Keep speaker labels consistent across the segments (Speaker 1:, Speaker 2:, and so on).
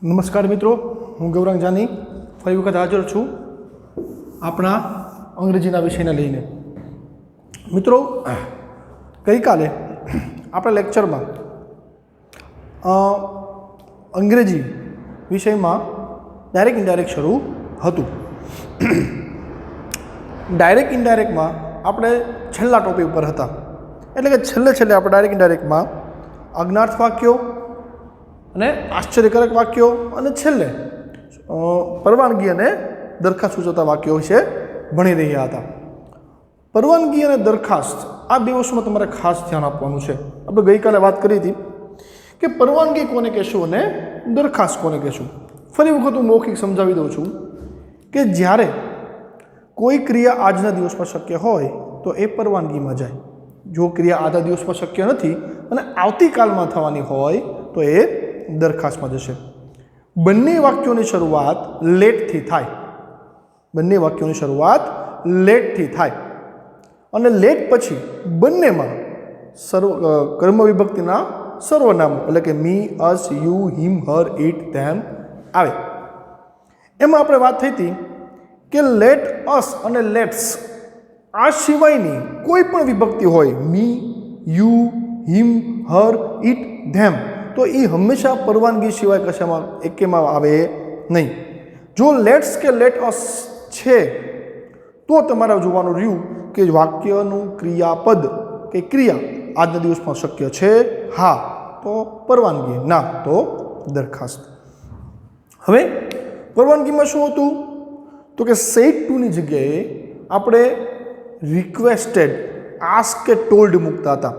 Speaker 1: નમસ્કાર મિત્રો, હું ગૌરાંગ જાની ફરી વખત હાજર છું આપણા અંગ્રેજીના વિષયને લઈને. મિત્રો, ગઈકાલે આપણા લેક્ચરમાં અંગ્રેજી વિષયમાં ડાયરેક્ટ ઇનડાયરેક્ટ શરૂ હતું. ડાયરેક્ટ ઇનડાયરેક્ટમાં આપણે છેલ્લા ટોપિક ઉપર હતા, એટલે કે છેલ્લે આપણે ડાયરેક્ટ ઇનડાયરેક્ટમાં અજ્ઞાર્થ વાક્યો અને આશ્ચર્યકારક વાક્યો અને છેલ્લે પરવાનગી અને દરખાસ્ત સૂચવતા વાક્યો વિશે ભણી રહ્યા હતા. પરવાનગી અને દરખાસ્ત આ બે વસ્તુમાં તમારે ખાસ ધ્યાન આપવાનું છે. આપણે ગઈકાલે વાત કરી હતી કે પરવાનગી કોને કહેશું અને દરખાસ્ત કોને કહેશું. ફરી વખત હું મૌખિક સમજાવી દઉં છું કે જ્યારે કોઈ ક્રિયા આજના દિવસમાં શક્ય હોય તો એ પરવાનગીમાં જાય. જો ક્રિયા આજના દિવસમાં શક્ય નથી અને આવતીકાલમાં થવાની હોય તો એ દરખાસ્તમાં જશે. બંને વાક્યોની શરૂઆત લેટથી થાય. બંને વાક્યોની શરૂઆત લેટથી થાય અને લેટ પછી બંનેમાં કર્મ વિભક્તિના સર્વનામ એટલે કે મી, અસ, યુ, હિમ, હર, ઇટ, ધેમ આવે. એમાં આપણે વાત થઈ હતી કે લેટ અસ અને લેટ્સ આ સિવાયની કોઈ પણ વિભક્તિ હોય, મી, યુ, હિમ, હર, ઇટ, ધેમ, તો એ હંમેશા પરવાનગી સિવાય કશામાં એકેમાં આવે નહીં. જો લેટ્સ કે લેટ અસ છે તો તમારે જોવાનું રહ્યું કે વાક્યનું ક્રિયાપદ કે ક્રિયા આજના દિવસમાં શક્ય છે, હા તો પરવાનગી, ના તો દરખાસ્ત. હવે પરવાનગીમાં શું હતું તો કે સેડ ટુની જગ્યાએ આપણે રિક્વેસ્ટેડ, આસ્ક કે ટોલ્ડ મૂકતા હતા.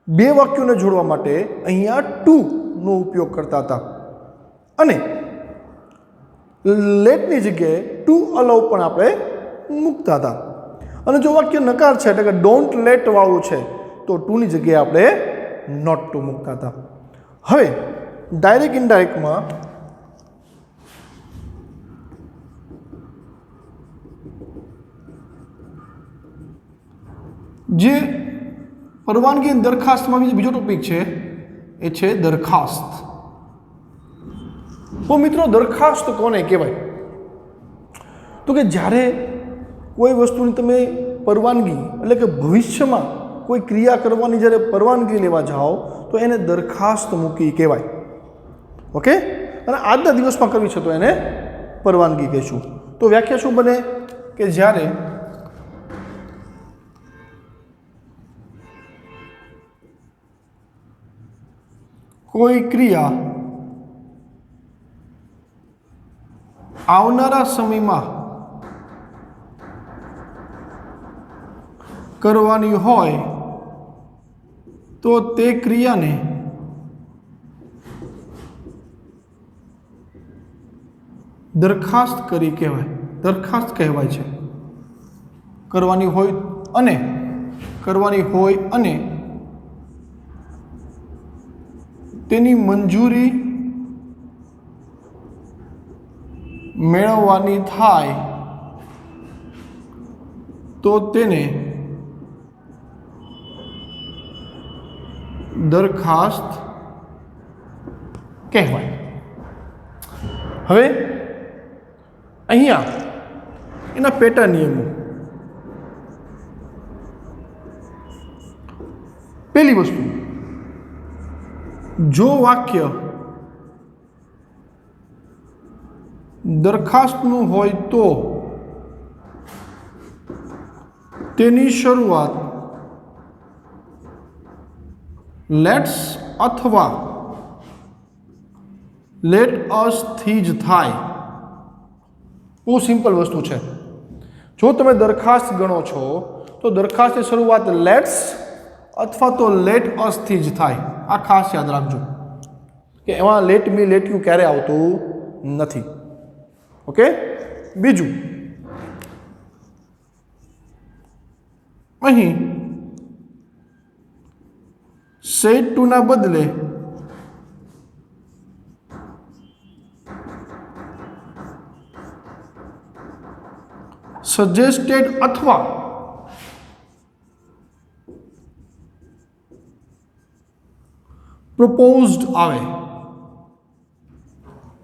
Speaker 1: બે વાક્યોને જોડવા માટે અહીંયા ટુનો ઉપયોગ કરતા હતા અને લેટની જગ્યાએ ટુ અલાઉ પણ આપણે મૂકતા હતા. અને જો વાક્ય નકાર છે એટલે કે ડોન્ટ લેટ વાળું છે તો ટુની જગ્યાએ આપણે નોટ ટુ મૂકતા હતા. હવે ડાયરેક્ટ ઇનડાયરેક્ટમાં જે પરવાનગી દરખાસ્તમાં બીજો ટોપિક છે એ છે દરખાસ્ત. તો મિત્રો, દરખાસ્ત કોને કહેવાય તો કે જ્યારે કોઈ વસ્તુની તમે પરવાનગી એટલે કે ભવિષ્યમાં કોઈ ક્રિયા કરવાની જ્યારે પરવાનગી લેવા જાઓ તો એને દરખાસ્ત મૂકી કહેવાય. ઓકે, અને આજના દિવસમાં કરવી છે તો એને પરવાનગી કહેશું. તો વ્યાખ્યા શું બને કે જ્યારે કોઈ ક્રિયા આવનારા સમયમાં કરવાની હોય તો તે ક્રિયાને દરખાસ્ત કરી કહેવાય, દરખાસ્ત કહેવાય છે. કરવાની હોય અને તેની મંજૂરી મેળવવાની થાય તો તેને દરખાસ્ત કહેવાય. હવે અહીંયા એના પેટા નિયમો. પહેલી વસ્તુ, જો વાક્ય દરખાસ્તનું હોય તો તેની શરૂઆત લેટ્સ અથવા લેટ અસ થી જ થાય. બહુ સિમ્પલ વસ્તુ છે. જો તમે દરખાસ્ત ગણો છો તો દરખાસ્તની શરૂઆત લેટ્સ અથવા તો લેટ અસ થી જ થાય. આ ખાસ યાદ રાખજો કે એમાં લેટ મી, લેટ યુ ક્યારે આવતું નથી. ઓકે. બીજું, અહીં સેડ ટુના બદલે સજેસ્ટેડ અથવા પ્રપોઝડ આવે.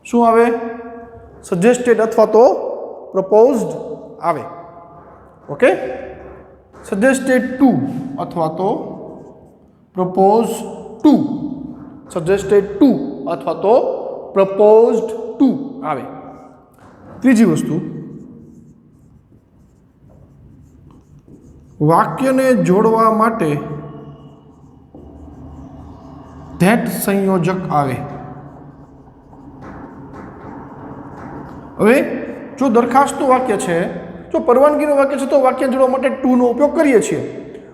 Speaker 1: શું આવે? સજેસ્ટેડ અથવા તો પ્રપોઝડ આવે. ઓકે, સજેસ્ટેડ ટુ અથવા તો પ્રપોઝ ટુ, સજેસ્ટેડ ટુ અથવા તો પ્રપોઝડ ટુ આવે. ત્રીજી વસ્તુ, વાક્યને જોડવા માટે ધેટ સંયોજક આવે. હવે જો દરખાસ્તનું વાક્ય છે, જો પરવાનગીનું વાક્ય છે તો વાક્ય જોડવા માટે ટુનો ઉપયોગ કરીએ છીએ,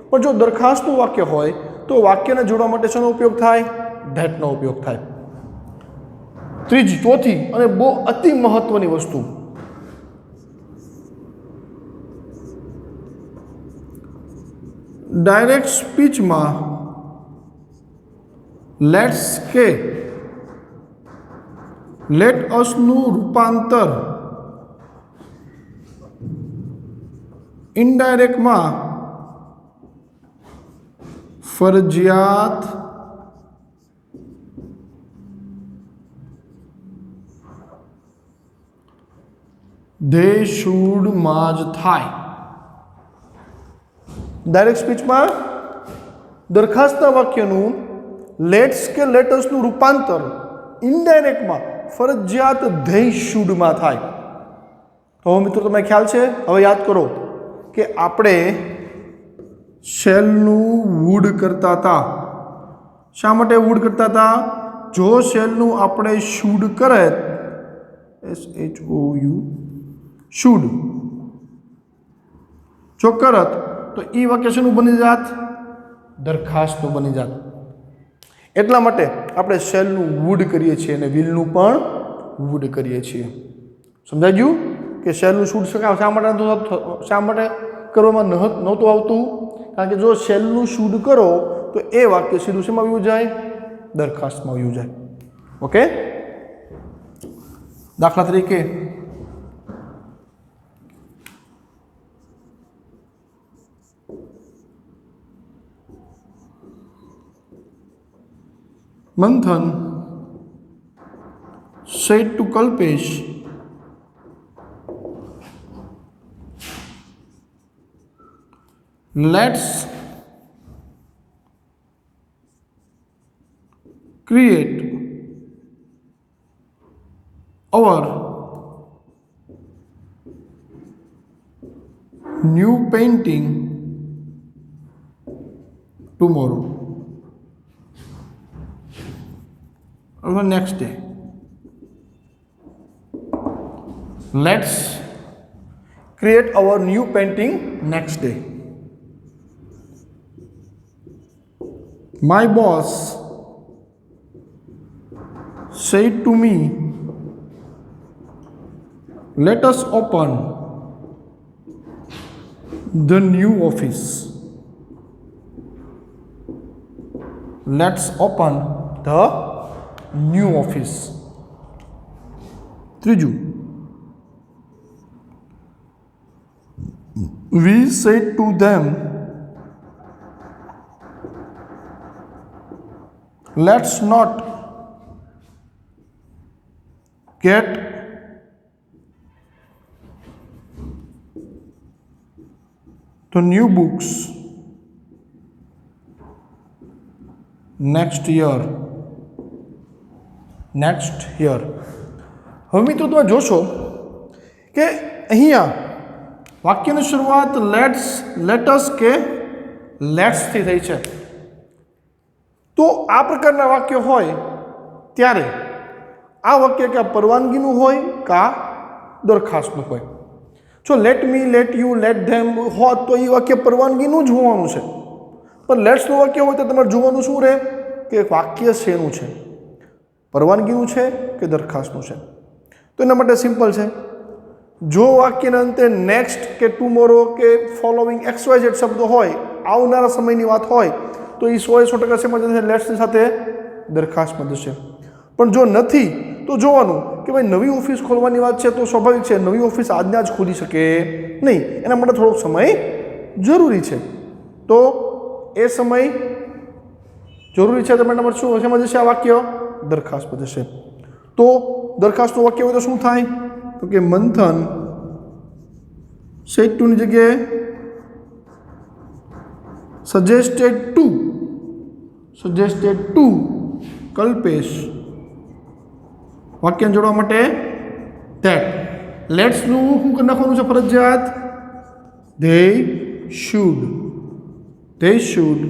Speaker 1: પણ જો દરખાસ્તનું વાક્ય હોય તો વાક્યને જોડવા માટે શેનો ઉપયોગ થાય? ધેટનો ઉપયોગ થાય. ચોથી અને બહુ અતિ મહત્વની વસ્તુ, ડાયરેક્ટ સ્પીચમાં લેટ્સ કે લેટ અસનું રૂપાંતર ઇનડાયરેક્ટમાં ફરજિયાત ધે શુડમાં જ થાય. ડાયરેક્ટ સ્પીચમાં દરખાસ્તના વાક્યનું લેટ્સ કે લેટસનું રૂપાંતર ઇનડાયરેક્ટમાં ફરજિયાત ધેય શુડમાં થાય. તો મિત્રો તમને ખ્યાલ છે? હવે યાદ કરો કે આપણે શેલનું વુડ કરતા હતા. શા માટે વુડ કરતા હતા? જો શેલનું આપણે શુડ કરે, SHOU શુડ, જો કરત તો એ વાક્ય શેનું બની જાત? દરખાસ્તનું બની જાત. એટલા માટે આપણે શેલનું વુડ કરીએ છીએ અને વિલનું પણ વુડ કરીએ છીએ. સમજાઈ ગયું કે શેલનું શુડ શા માટે કરવામાં નહોતું આવતું? કારણ કે જો શેલનું શુડ કરો તો એ વાક્ય સીધું શેમાં આવ્યું જાય? દરખાસ્તમાં આવ્યું જાય. ઓકે, દાખલા તરીકે Manthan said to Kalpesh, let's create our new painting tomorrow. Or next day. Let's create our new painting next day. My boss said to me, let us open the new office. Let's open the new office. ત્રીજું, we said to them, let's not get the new books next year. હવે મિત્રો તમે જોશો કે અહીંયા વાક્યની શરૂઆત lettuce કે લેટ્સથી થઈ છે. તો આ પ્રકારના વાક્ય હોય ત્યારે આ વાક્ય કે પરવાનગીનું હોય કે દરખાસ્તનું હોય. જો let me, let you, let them હોત તો એ વાક્ય પરવાનગીનું જ હોવાનું છે, પણ લેટ્સનું વાક્ય હોય તો તમારે જોવાનું શું રહે કે વાક્ય શેનું છે, પરવાનગીનું છે કે દરખાસ્તનું છે. તો એના માટે સિમ્પલ છે, જો વાક્યના અંતે નેક્સ્ટ કે ટુમોરો કે ફોલોવિંગ XYZ શબ્દો હોય, આવનારા સમયની વાત હોય, તો એ 100% શેમાં જશે? લેટ્સની સાથે દરખાસ્તમાં જશે. પણ જો નથી તો જોવાનું કે ભાઈ નવી ઓફિસ ખોલવાની વાત છે તો સ્વાભાવિક છે નવી ઓફિસ આજના જ ખોલી શકે નહીં, એના માટે થોડોક સમય જરૂરી છે. તો એ સમય જરૂરી છે તો એના માટે શું શેમાં જશે? આ વાક્ય દરખાસ્તમાં જશે. તો દરખાસ્તનું વાક્ય હોય તો શું થાય? તો કે મંથન સેડ ટુની જગ્યાએ સજેસ્ટેડ ટુ કલ્પેશ. વાક્યને જોડવા માટે ધેટ. લેટ્સનું શું કરી નાખવાનું છે ફરજિયાત? They should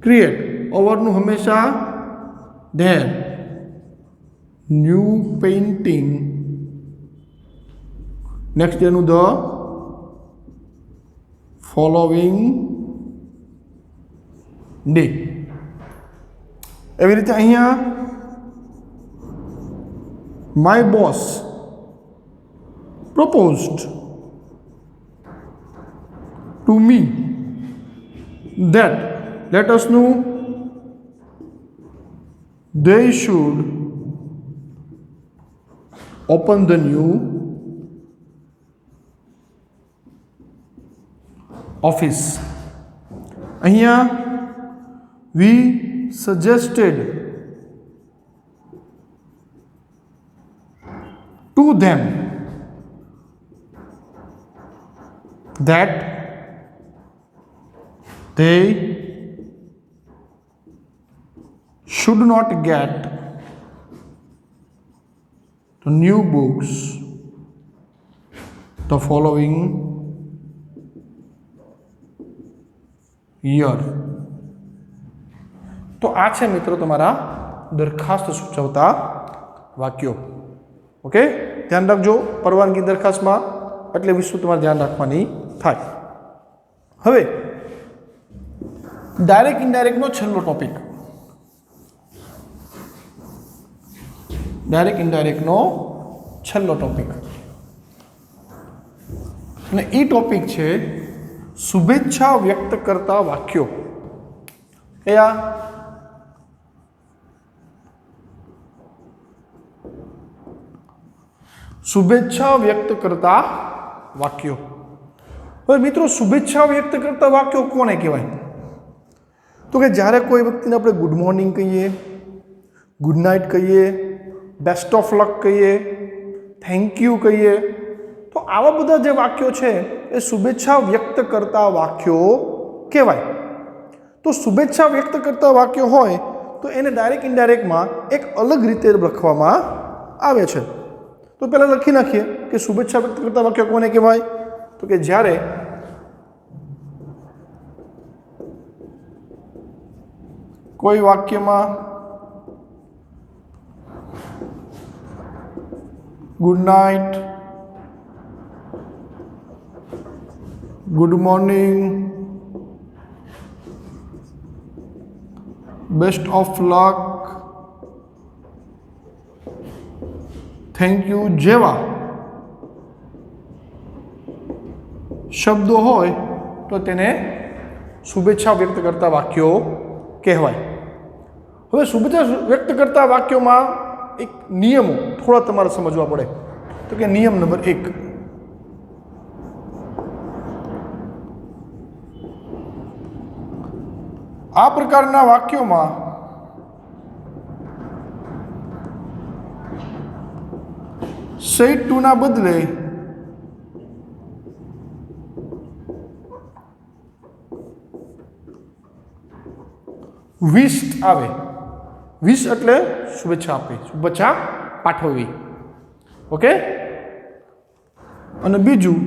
Speaker 1: create. ઓવરનું હંમેશા ધેર. New painting. નેક્સ્ટ ડેનું ધ ફોલોવિંગ ડે. એવી રીતે અહીંયા my boss proposed to me that let us know they should open the new office. અહીંયા we suggested to them that they should not get the new books the following year. તો આ છે મિત્રો તમારા દરખાસ્ત સૂચવતા વાક્યો. ઓકે, ધ્યાન રાખજો પરવાનગી દરખાસ્તમાં એટલે વિસ્તૃત તમારે ધ્યાન રાખવાની થાય. હવે ડાયરેક્ટ ઇનડાયરેક્ટનો છેલ્લો ટોપિક. ડાયરેક્ટ ઇનડાયરેક્ટનો છેલ્લો ટોપિક અને એ ટોપિક છે શુભેચ્છા વ્યક્ત કરતા વાક્યો. કયા? શુભેચ્છા વ્યક્ત કરતા વાક્યો. હવે મિત્રો શુભેચ્છા વ્યક્ત કરતા વાક્યો કોને કહેવાય? તો કે જ્યારે કોઈ વ્યક્તિને આપણે ગુડ મોર્નિંગ કહીએ, ગુડ નાઇટ કહીએ, બેસ્ટ ઓફ લક કહીએ, થેન્ક યુ કહીએ, તો આવા બધા જે વાક્યો છે એ શુભેચ્છા વ્યક્ત કરતા વાક્યો કહેવાય. તો શુભેચ્છા વ્યક્ત કરતા વાક્યો હોય તો એને ડાયરેક્ટ ઇનડાયરેક્ટમાં એક અલગ રીતે લખવામાં આવે છે. તો પહેલાં લખી નાખીએ કે શુભેચ્છા વ્યક્ત કરતા વાક્ય કોને કહેવાય? તો કે જ્યારે કોઈ વાક્યમાં good night, good morning, best of luck, thank you જેવા શબ્દો હોય તો તેને શુભેચ્છા વ્યક્ત કરતા વાક્યો કહેવાય. હવે શુભેચ્છા વ્યક્ત કરતા વાક્યોમાં એક નિયમો થોડા તમારે સમજવા પડે. તો કે નિયમ નંબર 1, આ પ્રકારના વાક્યોમાં સેડ ટુ ના બદલે વિશ્ડ આવે. વિશ એટલે શુભેચ્છા આપવી, શુભેચ્છા પાઠવવી. ઓકે. અને બીજું,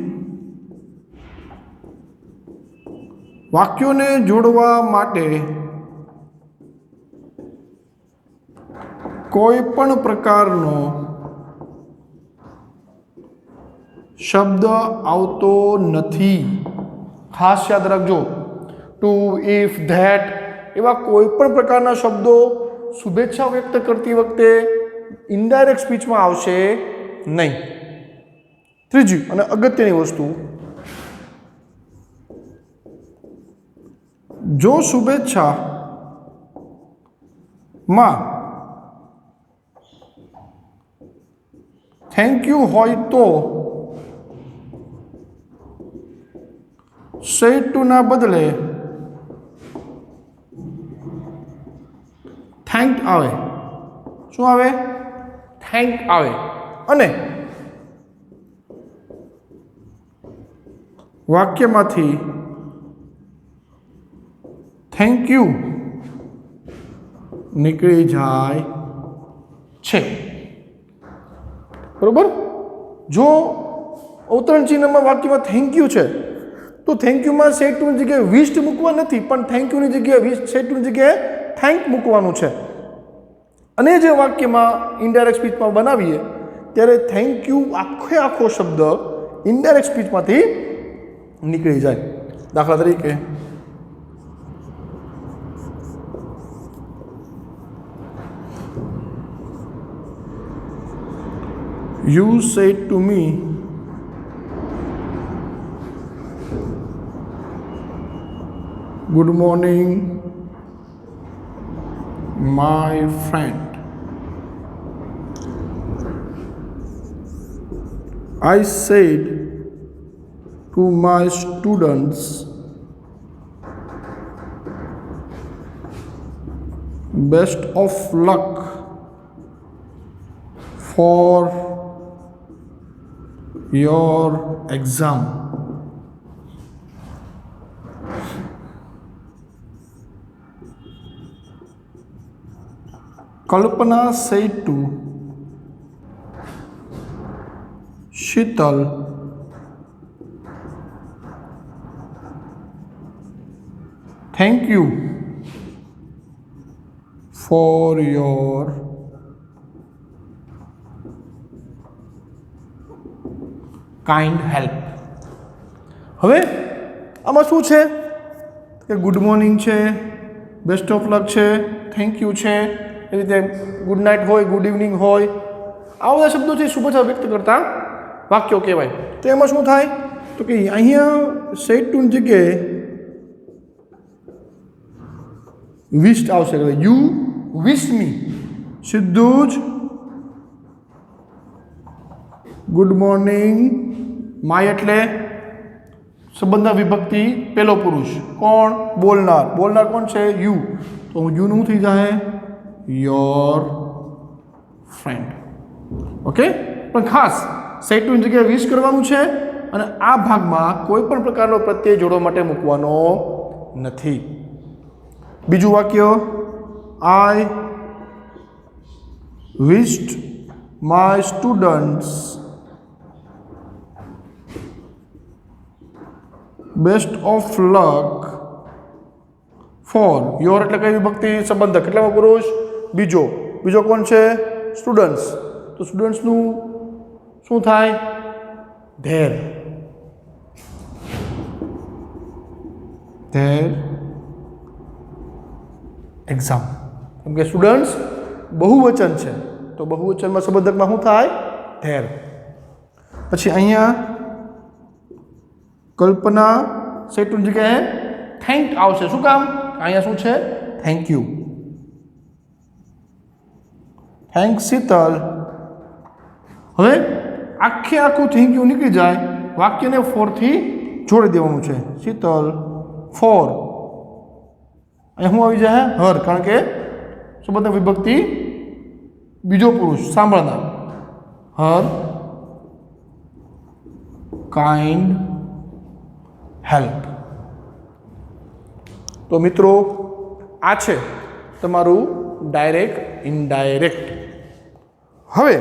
Speaker 1: વાક્યોને જોડવા માટે કોઈ પણ પ્રકારનો શબ્દ આવતો નથી. ખાસ યાદ રાખજો, ટુ, ઇફ, ધેટ એવા કોઈ પણ પ્રકારના શબ્દો શુભેચ્છા વ્યક્ત કરતી વખતે ઇનડાયરેક્ટ સ્પીચમાં આવશે નહીં. ત્રીજી અને અગત્યની વસ્તુ, જો શુભેચ્છામાં થેન્ક યુ હોય તો સેડ ટુ ના બદલે થેન્ક્ડ આવે. શું આવે? થેન્ક આવે અને વાક્યમાંથી થેન્ક યુ નીકળી જાય છે. બરોબર. જો અવતરણ ચિહ્નમાં વાક્યમાં થેન્ક યુ છે તો થેન્ક યુમાં સેડ ટુની જગ્યાએ વિશ્ડ મૂકવા નથી, પણ થેન્ક યુની જગ્યાએ સેડ ટુની જગ્યાએ થેન્ક મૂકવાનું છે. અને જે વાક્યમાં ઇનડાયરેક્ટ સ્પીચમાં બનાવીએ ત્યારે થેન્ક યુ આખો શબ્દ ઇનડાયરેક્ટ સ્પીચમાંથી નીકળી જાય. દાખલા તરીકે You said to me, good morning, my friend. I said to my students, best of luck for your exam. Kalpana said to Sheetal, thank you for your kind help. હવે આમાં શું છે કે ગુડ મોર્નિંગ છે, best of લક છે, thank you છે, એ રીતે good night હોય, ગુડ ઇવનિંગ હોય, આ બધા શબ્દો છે શુભેચ્છા વ્યક્ત કરતા વાક્યો કહેવાય. તો એમાં શું થાય તો કે અહીંયા સેડ ટુની જગ્યાએ વિશ્ડ આવશે. યુ વિશ મી, સીધું જ ગુડ મોર્નિંગ. માય એટલે સંબંધના વિભક્તિ પહેલો પુરુષ, કોણ? બોલનાર. બોલનાર કોણ છે? યુ. તો યુનું થઈ જાય યોર ફ્રેન્ડ. ઓકે. પણ ખાસ સેડ ટુની જગ્યાએ વિશ કરવાનું છે અને આ ભાગમાં કોઈ પણ પ્રકારનો પ્રત્યય જોડવા માટે મૂકવાનો નથી. બીજું વાક્ય, I wished my students best of luck for your એટલે કઈ વિભક્તિ? સંબંધક. કેટલામાં પુરુષ? બીજો. બીજો કોણ છે? સ્ટુડન્ટ્સ. તો સ્ટુડન્ટ્સનું શું થાય? ધેર. There exam. કેમ કે સ્ટુડન્ટ્સ બહુવચન છે તો બહુવચનમાં સંબંધકમાં શું થાય? ધેર. પછી અહીંયા કલ્પના સેડ ટુની જગ્યાએ થેન્ક આવશે. શું કામ? અહીંયા શું છે? Thank you. થેન્ક શીતલ. હવે આખું થેન્ક યુ નીકળી જાય, વાક્યને ફોરથી જોડી દેવાનું છે. શીતલ ફોર. અહીંયા શું આવી જાય? હર. કારણ કે સંબંધ વિભક્તિ બીજો પુરુષ સાંભળનાર. હર કાઇન્ડ હેલ્પ. તો મિત્રો આ છે તમારું ડાયરેક્ટ ઇનડાયરેક્ટ. હવે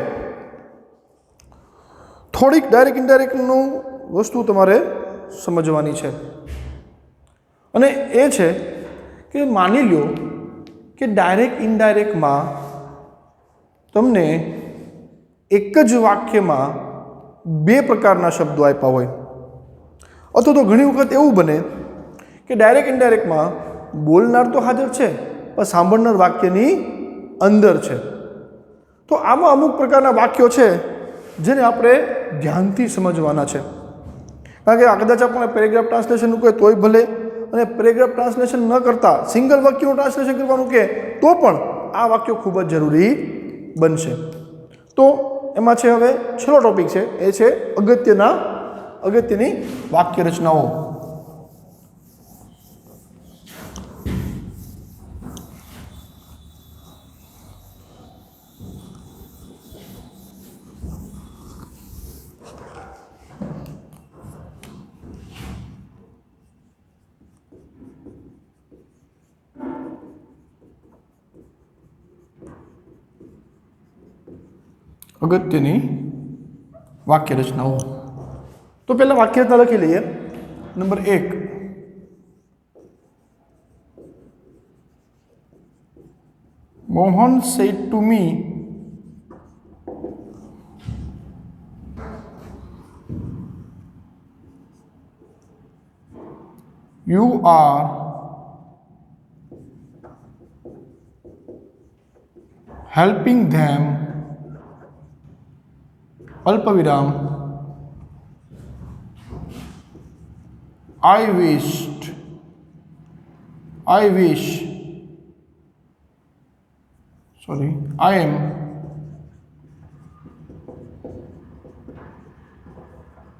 Speaker 1: થોડીક ડાયરેક્ટ ઇનડાયરેક્ટનું વસ્તુ તમારે સમજવાની છે અને એ છે કે માની લો કે ડાયરેક્ટ ઇનડાયરેક્ટમાં તમને એક જ વાક્યમાં બે પ્રકારના શબ્દો આપ્યા હોય, અથવા તો ઘણી વખત એવું બને કે ડાયરેક્ટ ઇનડાયરેક્ટમાં બોલનાર તો હાજર છે પણ સાંભળનાર વાક્યની અંદર છે. તો આમાં અમુક પ્રકારના વાક્યો છે જેને આપણે ધ્યાનથી સમજવાના છે. કારણ કે આ કદાચ આપણે પેરેગ્રાફ ટ્રાન્સલેશનનું કહે તોય ભલે, અને પેરેગ્રાફ ટ્રાન્સલેશન ન કરતા સિંગલ વાક્યનું ટ્રાન્સલેશન કરવાનું કહે તો પણ આ વાક્યો ખૂબ જ જરૂરી બનશે. તો એમાં છે હવે છેલ્લો ટોપિક છે, એ છે અગત્યની વાક્ય રચનાઓ. અગત્યની વાક્ય રચનાઓ. તો પહેલાં વાક્ય રચના લખી લઈએ. Number 1, Mohan said to me, you are helping them, અલ્પવિરામ, I am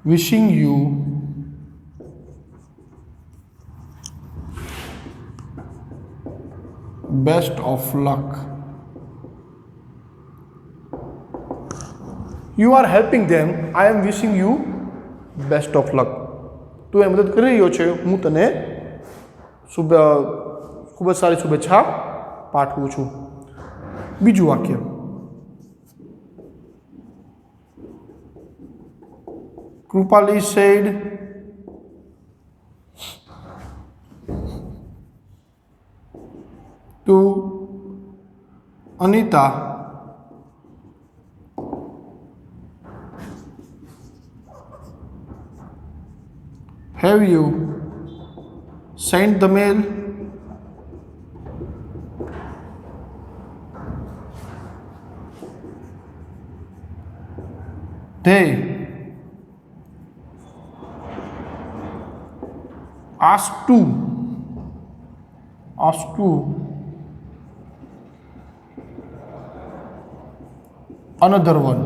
Speaker 1: wishing you best of luck. You are helping them, I am wishing you best of luck. તું એ મદદ કરી રહ્યો છે, હું તને ખૂબ જ સારી શુભેચ્છા પાઠવું છું. બીજું વાક્ય, Krupali said to Anita, have you sent the mail? They asked to another one.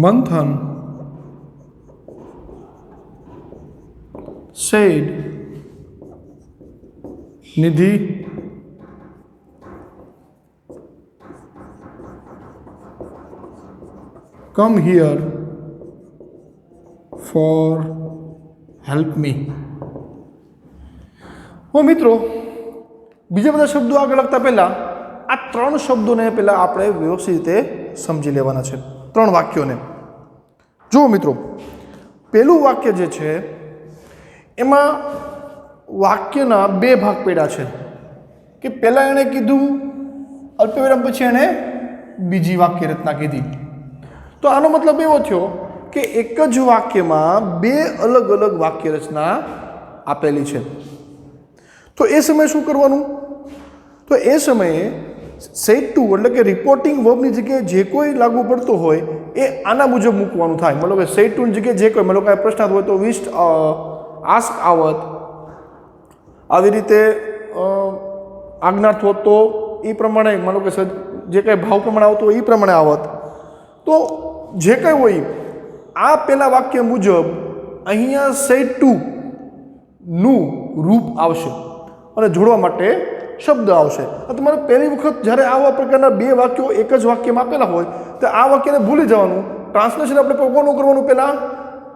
Speaker 1: Manthan said, Nidhi, come here for help me. મિત્રો, બીજા બધા શબ્દો આગળ લખતા પહેલાં આ 3 શબ્દોને પહેલાં આપણે વ્યવસ્થિત રીતે સમજી લેવાના છે. 3 વાક્યોને જુઓ મિત્રો. પહેલું વાક્ય જે છે એમાં વાક્યના 2 ભાગ પડ્યા છે કે પહેલાં એણે કીધું અલ્પવિરામ, પછી એણે બીજી વાક્ય રચના કીધી. તો આનો મતલબ એવો થયો કે એક જ વાક્યમાં 2 અલગ અલગ વાક્ય રચના આપેલી છે. તો એ સમયે શું કરવાનું? તો એ સમયે સેડ ટુ એટલે કે રિપોર્ટિંગ વર્બની જગ્યાએ જે કોઈ લાગુ પડતો હોય એ આના મુજબ મૂકવાનું થાય. મતલબ કે સેડ ટુની જગ્યાએ જે કોઈ મતલબ કાંઈ પ્રશ્ન હોય તો વિસ્ટ, આસ્ક આવત, આવી રીતે આજ્ઞાર્થ હોત તો એ પ્રમાણે મતલબ કે જે કાંઈ ભાવ પ્રમાણે આવતો હોય એ પ્રમાણે આવત. તો જે કંઈ હોય આ પહેલા વાક્ય મુજબ અહીંયા સેડ ટુ નું રૂપ આવશે અને જોડવા માટે શબ્દ આવશે. તમારે પહેલી વખત જ્યારે આવા પ્રકારના 2 વાક્યો એક જ વાક્યમાં આપેલા હોય તો આ વાક્યને ભૂલી જવાનું. ટ્રાન્સલેશન આપણે કોનું કરવાનું? પહેલાં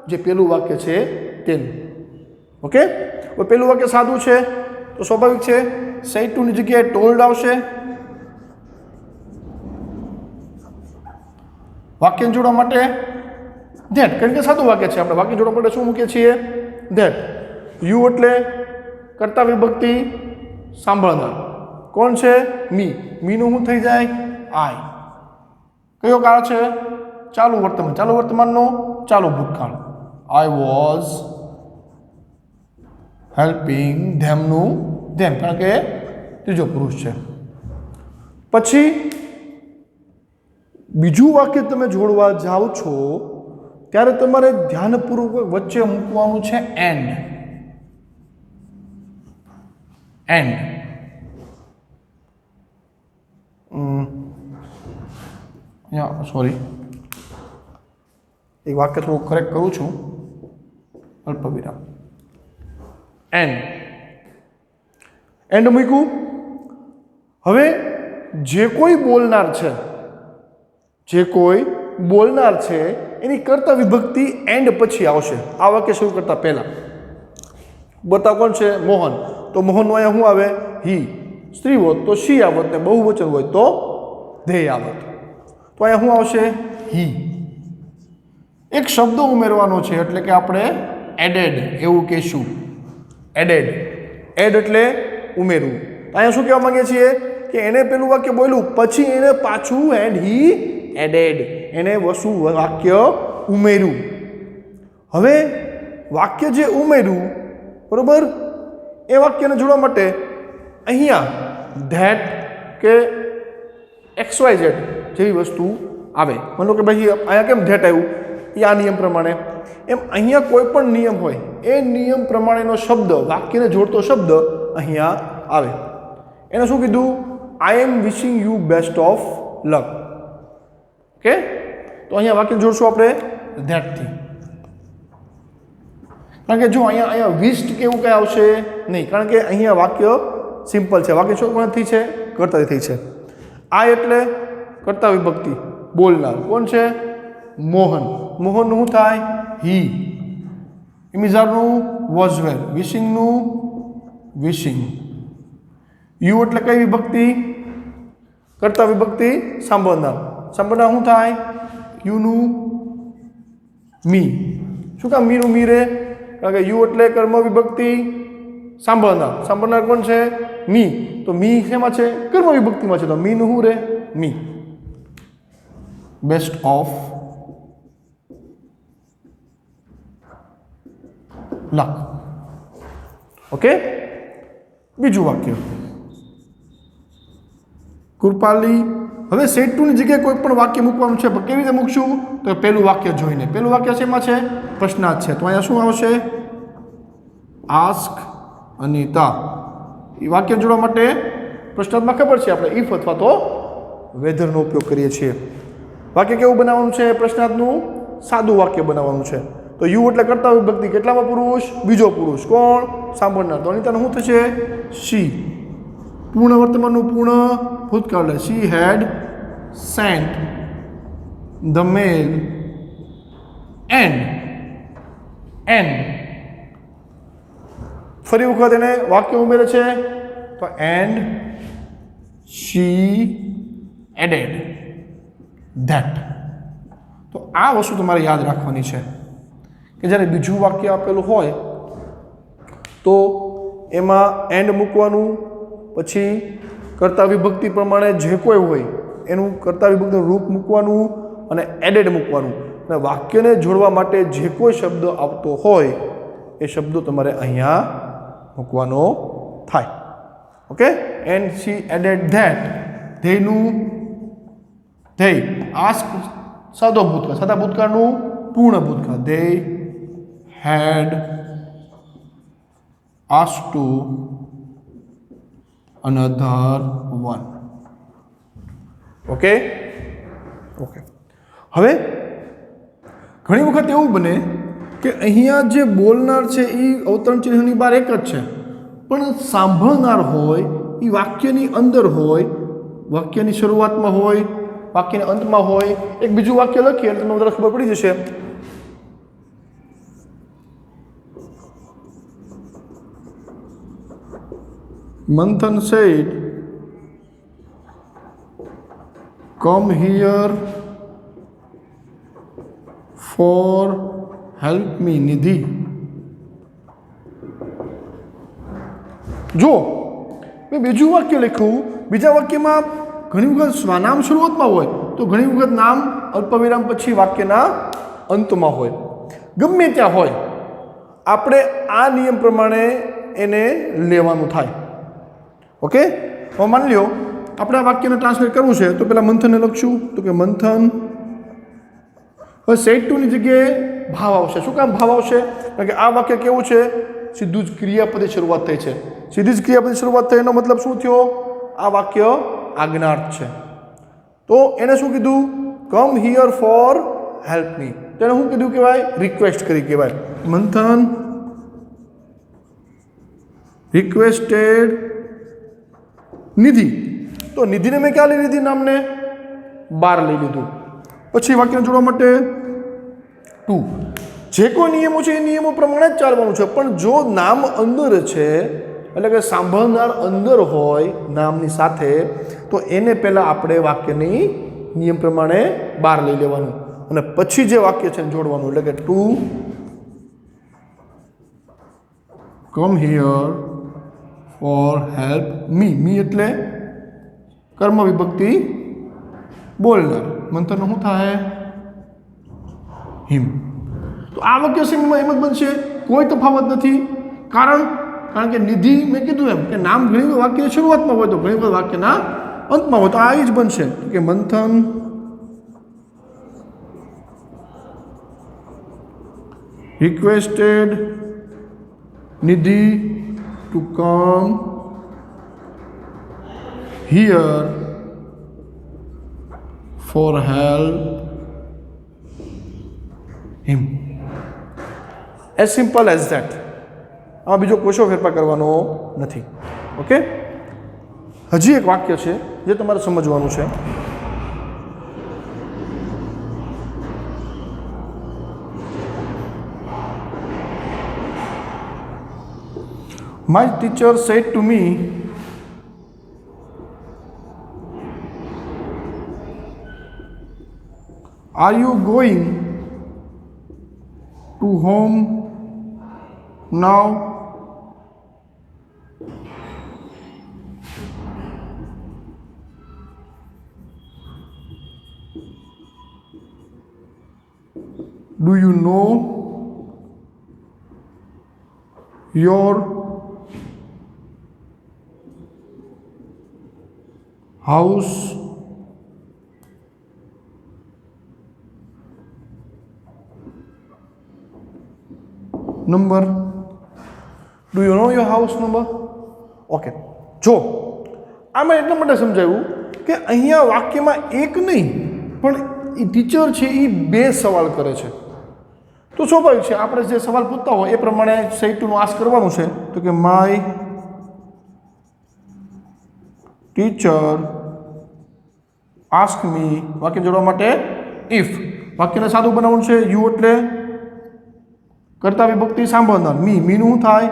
Speaker 1: જે પહેલું વાક્ય છે તેનું. ઓકે, હવે પહેલું વાક્ય સાદું છે તો સ્વાભાવિક છે સેડ ટુની જગ્યાએ ટોલ્ડ આવશે. વાક્ય જોડવા માટે ધેટ, કારણ કે સાદું વાક્ય છે. આપણે વાક્ય જોડવા માટે શું મૂકીએ છીએ? ધેટ. યુ એટલે કર્તા વિભક્તિ સાંભળનાર. કોણ છે? મી. મીનું શું થઈ જાય? આઈ. કયો કાળ છે? ચાલુ વર્તમાન. ચાલુ વર્તમાનનો ચાલુ ભૂતકાળ. આઈ વોઝ હેલ્પિંગ ધેમનું ધેમ, કારણ કે ત્રીજો પુરુષ છે. પછી બીજું વાક્ય તમે જોડવા જાઓ છો ત્યારે તમારે ધ્યાનપૂર્વક વચ્ચે મૂકવાનું છે એન્ડ. એન્ડ સોરી, એક વાક્ય થોડું કરેક્ટ કરું છું. અલ્પવિરામ, એન્ડ. એન્ડ મૂક્યું. હવે જે કોઈ બોલનાર છે, જે કોઈ બોલનાર છે એની કર્તા વિભક્તિ એન્ડ પછી આવશે, આ વાક્ય શરૂ કરતા પહેલા. બતાવ કોણ છે? મોહન. તો મોહનનું અહીંયા શું આવે? હી. સ્ત્રી હોત તો શી આવત ને બહુવચન હોય તો ધે આવત. તો અહીંયા શું આવશે? હી. એક શબ્દ ઉમેરવાનો છે એટલે કે આપણે એડેડ એવું કહેશું. એડેડ. એડ એટલે ઉમેરવું. અહીંયા શું કહેવા માંગીએ છીએ કે એને પેલું વાક્ય બોલ્યું પછી એને પાછું એન્ડ હી એડેડ એને વાક્ય ઉમેર્યું. હવે વાક્ય જે ઉમેર્યું બરોબર એ વાક્યને જોડવા માટે અહીંયા ધેટ કે XYZ જેવી વસ્તુ આવે. માનો કે ભાઈ અહીંયા કેમ ધેટ આવ્યું? એ આ નિયમ પ્રમાણે. એમ અહીંયા કોઈ પણ નિયમ હોય એ નિયમ પ્રમાણેનો શબ્દ વાક્યને જોડતો શબ્દ અહીંયા આવે. એને શું કીધું? I am wishing you best of luck. Okay, તો અહીંયા વાક્ય જોડશું આપણે ધેટથી. કારણ કે જો અહીંયા વિસ્ટ કે એવું કંઈ આવશે નહીં, કારણ કે અહીંયા વાક્ય સિમ્પલ છે. વાક્ય શું કોણથી છે? કર્તાથી છે. આ એટલે કર્તા વિભક્તિ. બોલનાર કોણ છે? મોહન. મોહનનું શું થાય? હી. ઇમિઝારનું વોઝ વેલ. વિશિંગનું વિશિંગ. યુ એટલે કઈ વિભક્તિ? કર્તા વિભક્તિ. સાંભળનાર. સાંભળનાર શું થાય? યુનું મી. શું કામ મીનું મી રે? કારણ કે યુ એટલે કર્મ વિભક્તિ સાંભળનાર. સાંભળનાર કોણ છે? મી. તો મી શેમાં છે? કર્મ વિભક્તિમાં છે. તો મીનું શું રે? Me. Best of luck. Okay, બીજું વાક્ય કૃપાલી. હવે સેટ ટુની જગ્યાએ કોઈ પણ વાક્ય મૂકવાનું છે, પણ કેવી રીતે મૂકશું? તો પહેલું વાક્ય જોઈને. પહેલું વાક્ય શેમાં છે? પ્રશ્નાર્થ છે. તો અહીંયા શું આવશે? આસ્ક અનિતા. એ વાક્ય જોડવા માટે પ્રશ્નાર્થમાં ખબર છે આપણે ઇફ અથવા તો વેધરનો ઉપયોગ કરીએ છીએ. વાક્ય કેવું બનાવવાનું છે? પ્રશ્નાર્થનું સાદું વાક્ય બનાવવાનું છે. તો યુ એટલે કર્તા વિભક્તિ. કેટલામાં પુરુષ? બીજો પુરુષ. કોણ? સાંભળનાર. તો અનિતાનું શું થશે? શી. પૂર્ણ વર્તમાનનું પૂર્ણ ભૂતકાળ. શી હેડ સેન્ટ ધ મેલ એન્ડ. ફરી વખત એને વાક્ય ઉમેરે છે તો એન્ડ શી એડેડ ધેટ. તો આ વસ્તુ તમારે યાદ રાખવાની છે કે જ્યારે બીજું વાક્ય આપેલું હોય તો એમાં એન્ડ મૂકવાનું, પછી કર્તા વિભક્તિ પ્રમાણે જે કોઈ હોય એનું કર્તા વિભક્તિનું રૂપ મૂકવાનું અને એડેડ મૂકવાનું. અને વાક્યને જોડવા માટે જે કોઈ શબ્દ આવતો હોય એ શબ્દો તમારે અહીંયા મૂકવાનો થાય. Okay, and she added that. ધેયનું ધેય. આસ્ક સાદો ભૂતકાળ. સાદા ભૂતકાળનું પૂર્ણ ભૂતકાળ. They had ask to another one. Okay. હવે ઘણી વખત એવું બને કે અહીંયા જે બોલનાર છે એ અવતરણ ચિહ્નની બહાર એક જ છે, પણ સાંભળનાર હોય એ વાક્યની અંદર હોય, વાક્યની શરૂઆતમાં હોય, વાક્યના અંતમાં હોય. એક બીજું વાક્ય લખીએ એટલે તમને ખબર પડી જશે. Manthan said, come here for help me, Nidhi. જો મેં બીજું વાક્ય લખ્યું, બીજા વાક્યમાં ઘણી વખત સ્વનામ શરૂઆતમાં હોય તો ઘણી વખત નામ અલ્પવિરામ પછી વાક્યના અંતમાં હોય. ગમે ત્યાં હોય આપણે આ નિયમ પ્રમાણે એને લેવાનું થાય. ઓકે, હવે માની લો આપણે આ વાક્યને ટ્રાન્સલેટ કરવું છે તો પહેલાં મંથનને લખશું. તો કે મંથન. હવે સેટ ટુની જગ્યાએ ભાવ આવશે. શું કામ ભાવ આવશે? કારણ કે આ વાક્ય કેવું છે? સીધું જ ક્રિયાપદની શરૂઆત થઈ છે. સીધી જ ક્રિયાપદની શરૂઆત થઈ એનો મતલબ શું થયો? આ વાક્ય આજ્ઞાર્થ છે. તો એને શું કીધું? Come here for help me. તો એને શું કીધું કહેવાય? રિક્વેસ્ટ કરી કહેવાય. મંથન રિક્વેસ્ટેડ નિધિ. તો નિધિને મેં ક્યાં લઈ લીધી? નામને બહાર લઈ લીધું. પછી વાક્યને જોડવા માટે ટુ. જે કોઈ નિયમો છે એ નિયમો પ્રમાણે જ ચાલવાનું છે, પણ જો નામ અંદર છે એટલે કે સાંભળનાર અંદર હોય નામની સાથે, તો એને પહેલાં આપણે વાક્યની નિયમ પ્રમાણે બહાર લઈ લેવાનું અને પછી જે વાક્ય છે એને જોડવાનું. એટલે કે to come here for help me. Me એટલે કર્મ વિભક્તિ બોલનાર. મંથનનું શું થાય? હિમ. તો આ વાક્ય સિંગમાં એમ જ બનશે, કોઈ તફાવત નથી. કારણ કે નિધિ મેં કીધું એમ કે નામ ઘણી વાર વાક્યની શરૂઆતમાં હોય તો ઘણી વાર વાક્યના અંતમાં હોય, તો આ જ બનશે કે Manthan requested Nidhi to come here for help him. As simple as that. આમાં બીજો કોશો ફેરફાર કરવાનો નથી. ઓકે, હજી એક વાક્ય છે જે તમારે સમજવાનું છે. My teacher said to me are you going to home now? Do you know your house number? Do you know your house number? Okay, જો આમાં એટલા માટે સમજાવ્યું કે અહીંયા વાક્યમાં એક નહીં પણ એ ટીચર છે એ બે સવાલ કરે છે. તો સ્વાભાવિક છે આપણે જે સવાલ પૂછતા હોય એ પ્રમાણે સહિતનું આસ્ક કરવાનું છે. તો કે માય ટીચર આસ્ક મી. વાક્ય જોડવા માટે ઇફ. વાક્યને સાદું બનાવવાનું છે. યુ એટલે કર્તા વિભક્તિ સાંભળનાર. મી, મીનું શું થાય?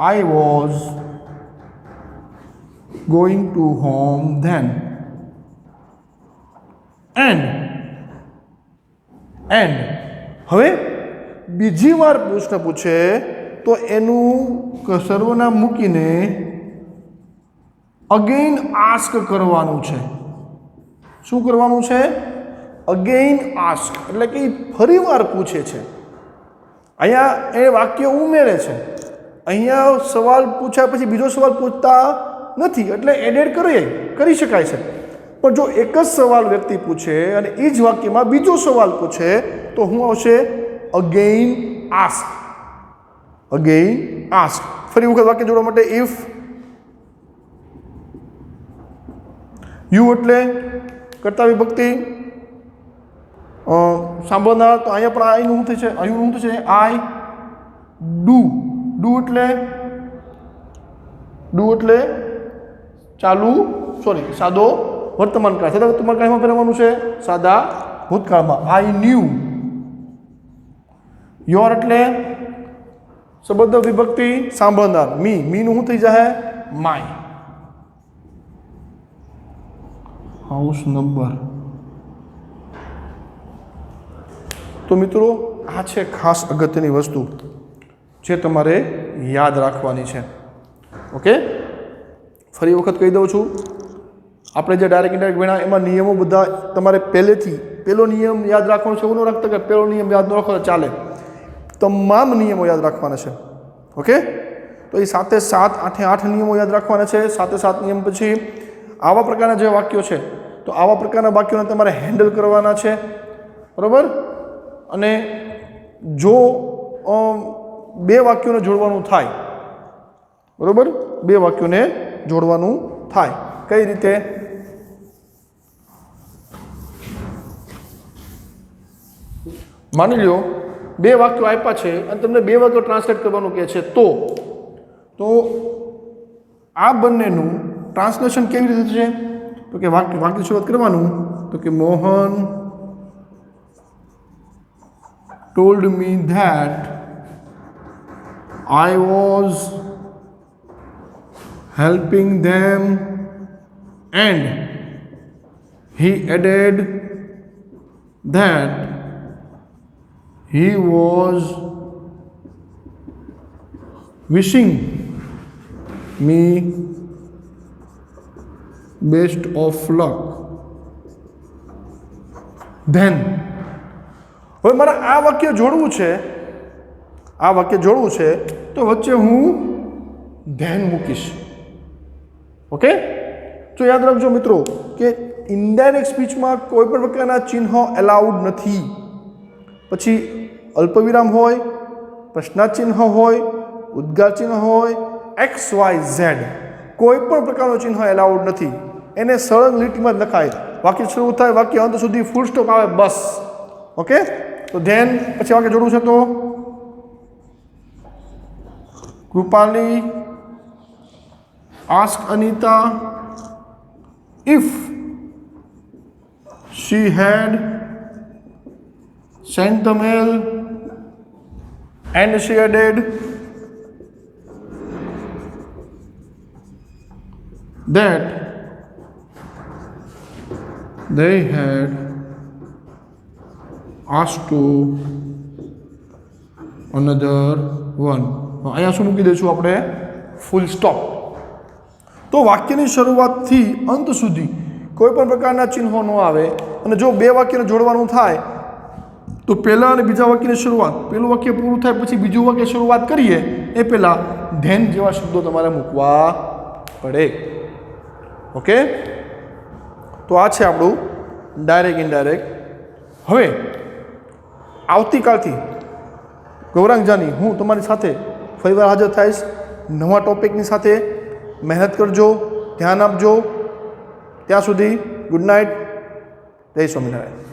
Speaker 1: I was going to home then. And હવે બીજી વાર પ્રશ્ન પૂછે તો એનું સર્વનામ મૂકીને અગેઇન આસ્ક કરવાનું છે. શું કરવાનું છે? અગેઇન આસ્ક એટલે કે ફરી વાર પૂછે છે. અહીંયા એ વાક્ય ઉમેરે છે. અહીંયા સવાલ પૂછ્યા પછી બીજો સવાલ પૂછતા નથી એટલે એડેડ કરી શકાય છે. પણ જો એક જ સવાલ વ્યક્તિ પૂછે અને એ જ વાક્યમાં બીજો સવાલ પૂછે તો શું આવશે? Again ask. Again ask. ફરી વખત વાક્ય જોડવા માટે ઇફ. યુ એટલે કર્તા વિભક્તિ સાંભળનાર. તો અહીંયા પણ આઈનું શું થશે? આયુનું શું થશે? આઈ. ડુ એટલે ચાલુ સાદો વર્તમાન કાળ. સાદા વર્તમાન કાળમાં પહેરવાનું છે સાદા ભૂતકાળમાં. I knew. યોર એટલે સંબંધ વિભક્તિ સાંભળનાર. મીનું શું થઈ જાય? માય. House number. તો મિત્રો આ છે ખાસ અગત્યની વસ્તુ જે તમારે યાદ રાખવાની છે. ઓકે, ફરી વખત કહી દઉં છું. આપણે જે ડાયરેક્ટ ઇનડાયરેક્ટ ભણ્યા એમાં નિયમો બધા તમારે પહેલો નિયમ યાદ રાખવાનો છે. એવું ન રાખતા કે પહેલો નિયમ યાદ ન રાખો ચાલે. તમામ નિયમો યાદ રાખવાના છે. ઓકે, તો એ 7 એ 7 8 એ 8 નિયમો યાદ રાખવાના છે. 7 એ 7 નિયમ પછી આવા પ્રકારના જે વાક્યો છે તો આવા પ્રકારના વાક્યોને તમારે હેન્ડલ કરવાના છે. બરાબર. અને જો બે વાક્યોને જોડવાનું થાય, બરાબર, બે વાક્યોને જોડવાનું થાય કઈ રીતે? માની લો બે વાક્યો આપ્યા છે અને તમને બે વાક્યો ટ્રાન્સલેટ કરવાનું કહે છે. તો આ બંનેનું ટ્રાન્સલેશન કેવી રીતે થશે? તો કે વાક્ય શરૂઆત કરવાનું તો કે Mohan told me that I was helping them, and he added that he was wishing me best of luck. Then હવે મારે આ વાક્ય જોડવું છે, તો વચ્ચે હું ધેન મૂકીશ. ઓકે, તો યાદ રાખજો મિત્રો કે ઇનડાયરેક્ટ સ્પીચમાં કોઈ પણ પ્રકારના ચિહ્નો એલાઉડ નથી. પછી અલ્પવિરામ હોય, પ્રશ્નાર્થ ચિહ્ન હોય, ઉદ્ગાર ચિહ્ન હોય, XYZ કોઈ પણ પ્રકારનું ચિહ્ન એલાઉડ નથી. એને સળંગ લીટીમાં જ લખાય. વાક્ય શરૂ થાય, વાક્ય અંત સુધી ફૂલ સ્ટોપ આવે, બસ. ઓકે, તો ધેન પછી વાક્ય જોડવું છે તો Krupali ask Anita if she had sent the mail, and she added that they had asked to another one. અહીંયા શું મૂકી દઈશું આપણે? Full stop. તો વાક્યની શરૂઆતથી અંત સુધી કોઈ પણ પ્રકારના ચિહ્નો ન આવે. અને જો બે વાક્યને જોડવાનું થાય તો પહેલાં અને બીજા વાક્યની શરૂઆત, પહેલું વાક્ય પૂરું થાય પછી બીજું વાક્ય શરૂઆત કરીએ એ પહેલાં ધેન જેવા શબ્દો તમારે મૂકવા પડે. ઓકે, તો આ છે આપણું ડાયરેક્ટ ઇનડાયરેક્ટ. હવે આવતીકાલથી ગૌરાંગ જાની હું તમારી સાથે ફરીવાર હાજર થઈશ નવા ટોપિકની સાથે. મહેનત કરજો, ધ્યાન આપજો. ત્યાં સુધી ગુડ નાઇટ, જય સ્વામિનારાયણ.